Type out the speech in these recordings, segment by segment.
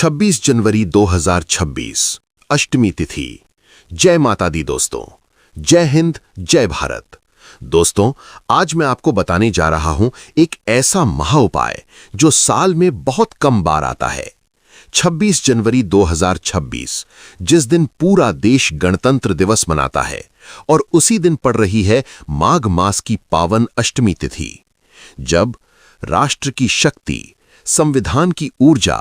26 जनवरी 2026 अष्टमी तिथि। जय माता दी दोस्तों, जय हिंद, जय भारत। दोस्तों, आज मैं आपको बताने जा रहा हूं एक ऐसा महा उपाय जो साल में बहुत कम बार आता है। 26 जनवरी 2026 जिस दिन पूरा देश गणतंत्र दिवस मनाता है और उसी दिन पड़ रही है माघ मास की पावन अष्टमी तिथि, जब राष्ट्र की शक्ति, संविधान की ऊर्जा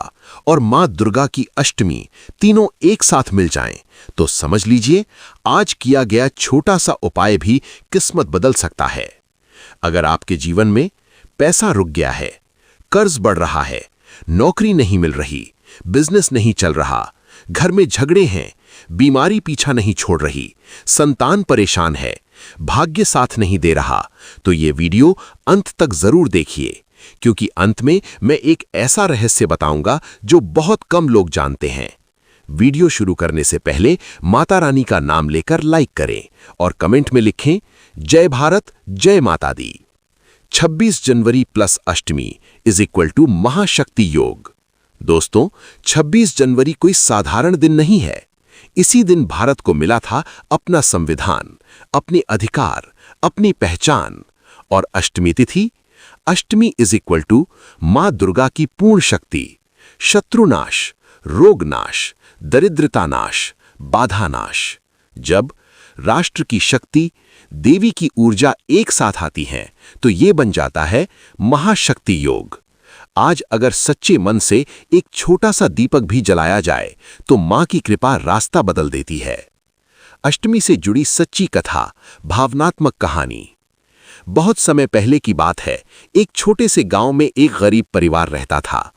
और मां दुर्गा की अष्टमी तीनों एक साथ मिल जाएं, तो समझ लीजिए आज किया गया छोटा सा उपाय भी किस्मत बदल सकता है। अगर आपके जीवन में पैसा रुक गया है, कर्ज बढ़ रहा है, नौकरी नहीं मिल रही, बिजनेस नहीं चल रहा, घर में झगड़े हैं, बीमारी पीछा नहीं छोड़ रही, संतान परेशान है, भाग्य साथ नहीं दे रहा, तो ये वीडियो अंत तक जरूर देखिए, क्योंकि अंत में मैं एक ऐसा रहस्य बताऊंगा जो बहुत कम लोग जानते हैं। वीडियो शुरू करने से पहले माता रानी का नाम लेकर लाइक करें और कमेंट में लिखें जय भारत, जय माता दी। 26 जनवरी plus Ashtami is equal to महाशक्ति योग। दोस्तों, 26 जनवरी कोई साधारण दिन नहीं है। इसी दिन भारत को मिला था अपना संविधान, अपने अधिकार, अपनी पहचान। और अष्टमी तिथि, अष्टमी इज इक्वल टू मां दुर्गा की पूर्ण शक्ति, शत्रुनाश, रोगनाश, दरिद्रता नाश, बाधा नाश। जब राष्ट्र की शक्ति, देवी की ऊर्जा एक साथ आती है तो ये बन जाता है महाशक्ति योग। आज अगर सच्चे मन से एक छोटा सा दीपक भी जलाया जाए तो मां की कृपा रास्ता बदल देती है। अष्टमी से जुड़ी सच्ची कथा, भावनात्मक कहानी। बहुत समय पहले की बात है, एक छोटे से गांव में एक गरीब परिवार रहता था।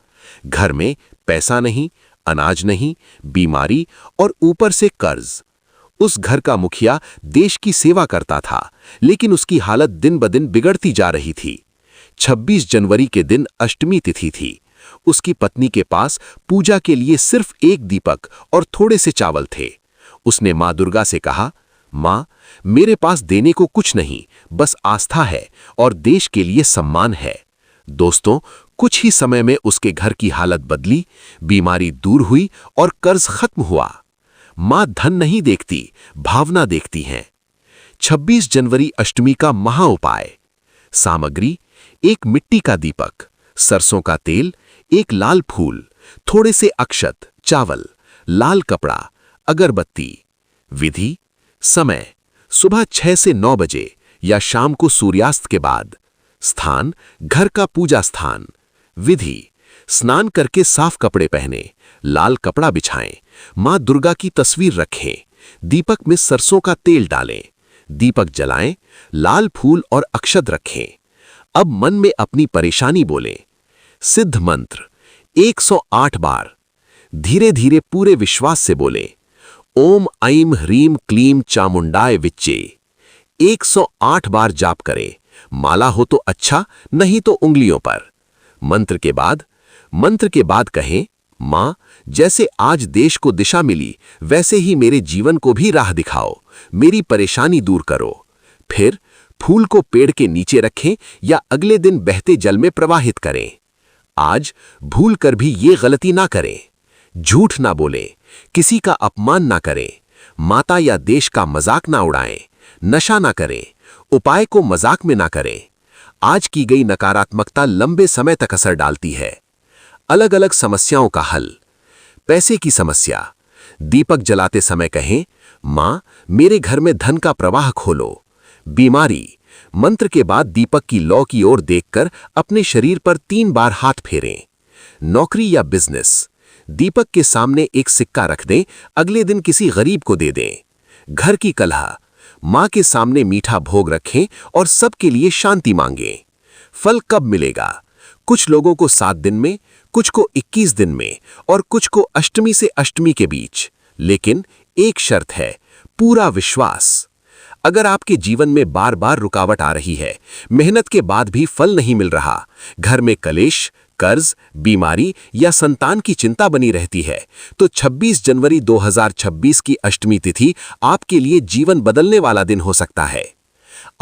घर में पैसा नहीं, अनाज नहीं, बीमारी और ऊपर से कर्ज। उस घर का मुखिया देश की सेवा करता था, लेकिन उसकी हालत दिन ब दिन बिगड़ती जा रही थी। 26 जनवरी के दिन अष्टमी तिथि थी। उसकी पत्नी के पास पूजा के लिए सिर्फ एक दीपक और थोड़े से चावल थे। उसने मां दुर्गा से कहा, मां, मेरे पास देने को कुछ नहीं, बस आस्था है और देश के लिए सम्मान है। दोस्तों, कुछ ही समय में उसके घर की हालत बदली, बीमारी दूर हुई और कर्ज खत्म हुआ। मां धन नहीं देखती, भावना देखती हैं। 26 जनवरी अष्टमी का महा उपाय। सामग्री: एक मिट्टी का दीपक, सरसों का तेल, एक लाल फूल, थोड़े से अक्षत, चावल, लाल कपड़ा, अगरबत्ती। विधि: समय: सुबह 6 से 9 बजे या शाम को सूर्यास्त के बाद। स्थान: घर का पूजा स्थान। विधि: स्नान करके साफ कपड़े पहने, लाल कपड़ा बिछाएं, मां दुर्गा की तस्वीर रखें, दीपक में सरसों का तेल डालें, दीपक जलाएं, लाल फूल और अक्षत रखें। अब मन में अपनी परेशानी बोलें। सिद्ध मंत्र 108 बार। धीरे धीरे पूरे विश्वास से बोलें, ओम ऐं ह्रीं क्लीं चामुंडाय विच्चे। 108 बार जाप करें। माला हो तो अच्छा, नहीं तो उंगलियों पर। मंत्र के बाद कहें, मां, जैसे आज देश को दिशा मिली, वैसे ही मेरे जीवन को भी राह दिखाओ, मेरी परेशानी दूर करो। फिर फूल को पेड़ के नीचे रखें या अगले दिन बहते जल में प्रवाहित करें। आज भूल कर भी ये गलती ना करें। झूठ ना बोलें, किसी का अपमान ना करें, माता या देश का मजाक ना उड़ाएं, नशा ना करें, उपाय को मजाक में ना करें। आज की गई नकारात्मकता लंबे समय तक असर डालती है। अलग अलग समस्याओं का हल। पैसे की समस्या, दीपक जलाते समय कहें, मां, मेरे घर में धन का प्रवाह खोलो। बीमारी, मंत्र के बाद दीपक की लौ की ओर देखकर अपने शरीर पर 3 बार हाथ फेरें। नौकरी या बिजनेस, दीपक के सामने एक सिक्का रख दें, अगले दिन किसी गरीब को दे दें। घर की कलह, मां के सामने मीठा भोग रखें और सबके लिए शांति मांगें। फल कब मिलेगा? कुछ लोगों को 7 दिन में, कुछ को 21 दिन में और कुछ को अष्टमी से अष्टमी के बीच। लेकिन एक शर्त है, पूरा विश्वास। अगर आपके जीवन में बार बार रुकावट आ रही है, मेहनत के बाद भी फल नहीं मिल रहा, घर में कलेश, कर्ज, बीमारी या संतान की चिंता बनी रहती है, तो 26 जनवरी 2026 की अष्टमी तिथि आपके लिए जीवन बदलने वाला दिन हो सकता है।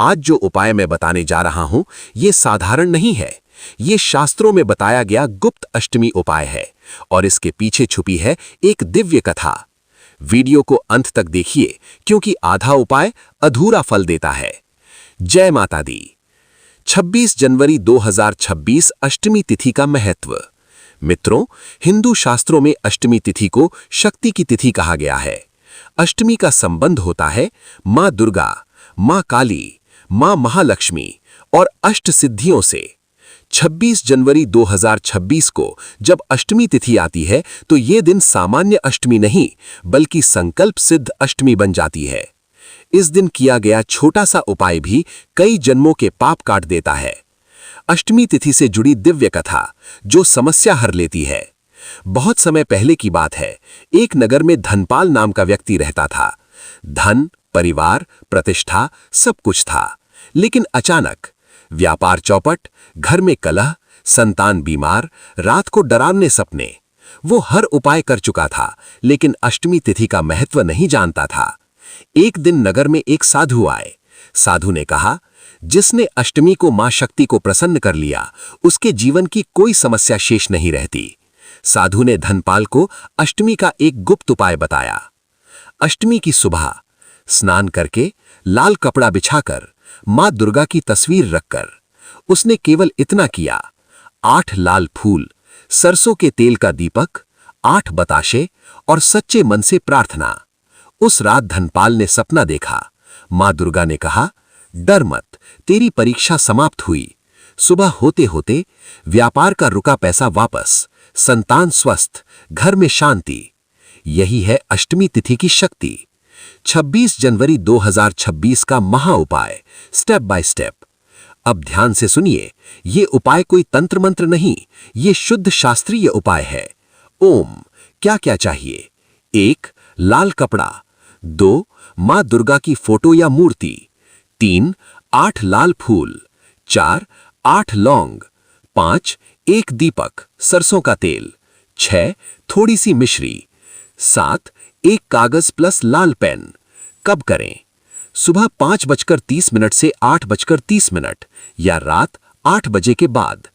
आज जो उपाय मैं बताने जा रहा हूं, ये साधारण नहीं है। ये शास्त्रों में बताया गया गुप्त अष्टमी उपाय है और इसके पीछे छुपी है एक दिव्य कथा। वीडियो को अंत तक देखिए क्योंकि आधा उपाय अधूरा फल देता है। जय माता दी। 26 जनवरी 2026 अष्टमी तिथि का महत्व। मित्रों, हिंदू शास्त्रों में अष्टमी तिथि को शक्ति की तिथि कहा गया है। अष्टमी का संबंध होता है मां दुर्गा, मां काली, मां महालक्ष्मी और अष्ट सिद्धियों से। 26 जनवरी 2026 को जब अष्टमी तिथि आती है तो ये दिन सामान्य अष्टमी नहीं बल्कि संकल्प सिद्ध अष्टमी बन जाती है। इस दिन किया गया छोटा सा उपाय भी कई जन्मों के पाप काट देता है। अष्टमी तिथि से जुड़ी दिव्य कथा जो समस्या हर लेती है। बहुत समय पहले की बात है, एक नगर में धनपाल नाम का व्यक्ति रहता था। धन, परिवार, प्रतिष्ठा सब कुछ था, लेकिन अचानक व्यापार चौपट, घर में कलह, संतान बीमार, रात को डरावने सपने। वो हर उपाय कर चुका था लेकिन अष्टमी तिथि का महत्व नहीं जानता था। एक दिन नगर में एक साधु आए। साधु ने कहा, जिसने अष्टमी को मां शक्ति को प्रसन्न कर लिया उसके जीवन की कोई समस्या शेष नहीं रहती। साधु ने धनपाल को अष्टमी का एक गुप्त उपाय बताया। अष्टमी की सुबह स्नान करके लाल कपड़ा बिछाकर मां दुर्गा की तस्वीर रखकर उसने केवल इतना किया, 8 लाल फूल, सरसों के तेल का दीपक, 8 बताशे और सच्चे मन से प्रार्थना। उस रात धनपाल ने सपना देखा। मां दुर्गा ने कहा, डर मत, तेरी परीक्षा समाप्त हुई। सुबह होते होते व्यापार का रुका पैसा वापस, संतान स्वस्थ, घर में शांति। यही है अष्टमी तिथि की शक्ति। 26 जनवरी 2026 का महा उपाय, स्टेप बाय स्टेप। अब ध्यान से सुनिए, ये उपाय कोई तंत्र मंत्र नहीं, ये शुद्ध शास्त्रीय उपाय है। ओम, क्या क्या चाहिए? 1 लाल कपड़ा, 2 मां दुर्गा की फोटो या मूर्ति, 3 8 लाल फूल, 4 8 लौंग, 5 1 दीपक सरसों का तेल, 6 थोड़ी सी मिश्री, 7 1 कागज प्लस लाल पेन। कब करें? सुबह 5:30 से 8:30 या रात 8 बजे के बाद।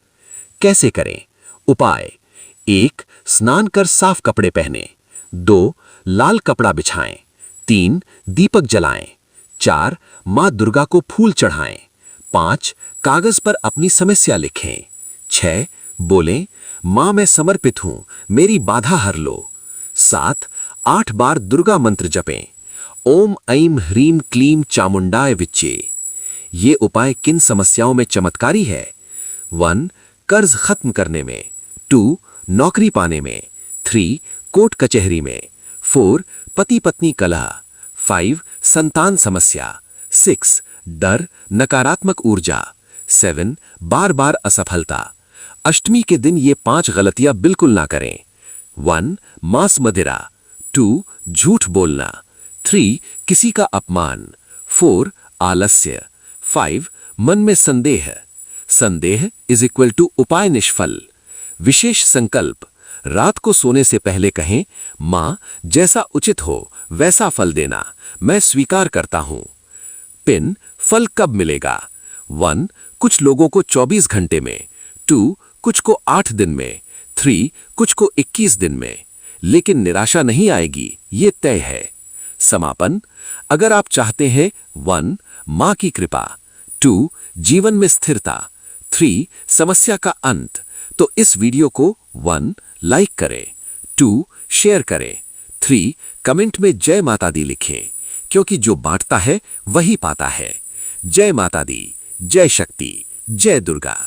कैसे करें? उपाय: 1 स्नान कर साफ कपड़े पहने, 2 लाल कपड़ा बिछाएं, 3 दीपक जलाएं, 4 मां दुर्गा को फूल चढ़ाएं, 5 कागज पर अपनी समस्या लिखें, 6 बोलें, मां मैं समर्पित हूं, मेरी बाधा हर लो, 7 8 बार दुर्गा मंत्र जपें, ओम ऐं ह्रीं क्लीं चामुंडाय विच्चे। ये उपाय किन समस्याओं में चमत्कारी है? 1 कर्ज खत्म करने में, 2 नौकरी पाने में, 3 कोर्ट कचहरी में, 4 पति पत्नी कलह, 5 संतान समस्या, 6 डर नकारात्मक ऊर्जा, 7 बार बार असफलता। अष्टमी के दिन ये 5 गलतियां बिल्कुल ना करें। 1 मांस मदिरा, 2 झूठ बोलना, 3 किसी का अपमान, 4 आलस्य, 5 मन में संदेह। संदेह इज इक्वल टू उपाय निष्फल। विशेष संकल्प: रात को सोने से पहले कहें, मां जैसा उचित हो वैसा फल देना, मैं स्वीकार करता हूं। पिन: फल कब मिलेगा? 1 कुछ लोगों को 24 घंटे में, 2 कुछ को 8 दिन में, 3 कुछ को 21 दिन में। लेकिन निराशा नहीं आएगी, ये तय है। समापन: अगर आप चाहते हैं 1 मां की कृपा, 2 जीवन में स्थिरता, 3 समस्या का अंत, तो इस वीडियो को 1 लाइक करें, 2 शेयर करें, 3 कमेंट में जय माता दी लिखें, क्योंकि जो बांटता है वही पाता है। जय माता दी, जय शक्ति, जय दुर्गा।